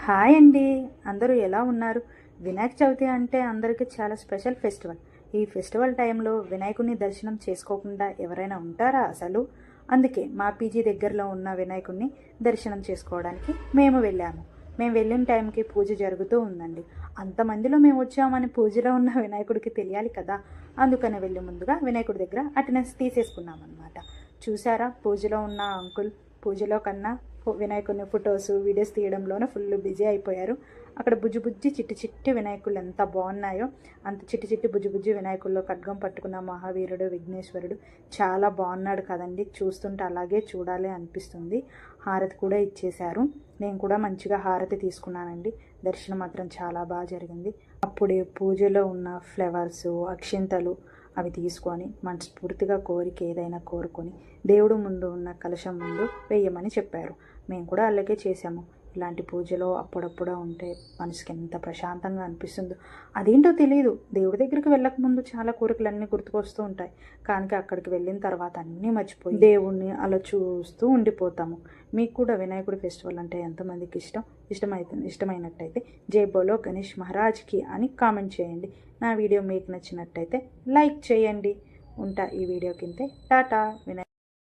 Hi అండి. అందరూ ఎలా ఉన్నారు? వినాయక చవితి అంటే అందరికీ చాలా స్పెషల్ ఫెస్టివల్. ఈ ఫెస్టివల్ టైంలో వినాయకుడిని దర్శనం చేసుకోకుండా ఎవరైనా ఉంటారా అసలు? అందుకే మా పీజీ దగ్గరలో ఉన్న వినాయకుడిని దర్శనం చేసుకోవడానికి మేము వెళ్ళాము. మేము వెళ్ళిన టైంకి పూజ జరుగుతూ ఉందండి. అంతమందిలో మేము వచ్చామని పూజలో ఉన్న వినాయకుడికి తెలియాలి కదా. అందుకని వెళ్ళి ముందుగా వినాయకుడి దగ్గర అటెండెన్స్ తీసేసుకున్నాం అనమాట. చూసారా, పూజలో ఉన్న అంకుల్ పూజలో కన్నా వినాయకుడిని ఫొటోస్ వీడియోస్ తీయడంలోనే ఫుల్ బిజీ అయిపోయారు. అక్కడ బుజ్జి బుజ్జి చిట్టి చిట్టి వినాయకులు ఎంత బాగున్నాయో, అంత చిట్టి చిట్టి బుజ్జి బుజ్జి వినాయకుల్లో ఖడ్గం పట్టుకున్న మహావీరుడు విఘ్నేశ్వరుడు చాలా బాగున్నాడు కదండి. చూస్తుంటే అలాగే చూడాలి అనిపిస్తుంది. హారతి కూడా ఇచ్చేశారు. నేను కూడా మంచిగా హారతి తీసుకున్నానండి. దర్శనం మాత్రం చాలా బాగా జరిగింది. అప్పుడే పూజలో ఉన్న ఫ్లవర్స్, అక్షింతలు అవి తీసుకొని మనస్ఫూర్తిగా కోరిక ఏదైనా కోరుకొని దేవుడు ముందు ఉన్న కలశం ముందు వేయమని చెప్పారు. మేము కూడా అలాగే చేసాము. ఇలాంటి పూజలో అప్పుడప్పుడు ఉంటే మనసుకి ఎంత ప్రశాంతంగా అనిపిస్తుందో. అదేంటో తెలియదు, దేవుడి దగ్గరికి వెళ్ళకముందు చాలా కోరికలన్నీ గుర్తుకొస్తూ ఉంటాయి. కానీ అక్కడికి వెళ్ళిన తర్వాత అన్నీ మర్చిపోయి దేవుణ్ణి అలా చూస్తూ ఉండిపోతాము. మీకు కూడా వినాయకుడి ఫెస్టివల్ అంటే ఎంతమందికి ఇష్టమైనట్టయితే జై బోలో గణేష్ మహారాజ్కి అని కామెంట్ చేయండి. నా వీడియో మీకు నచ్చినట్టయితే లైక్ చేయండి. ఉంటా ఈ వీడియో కింద. టాటా.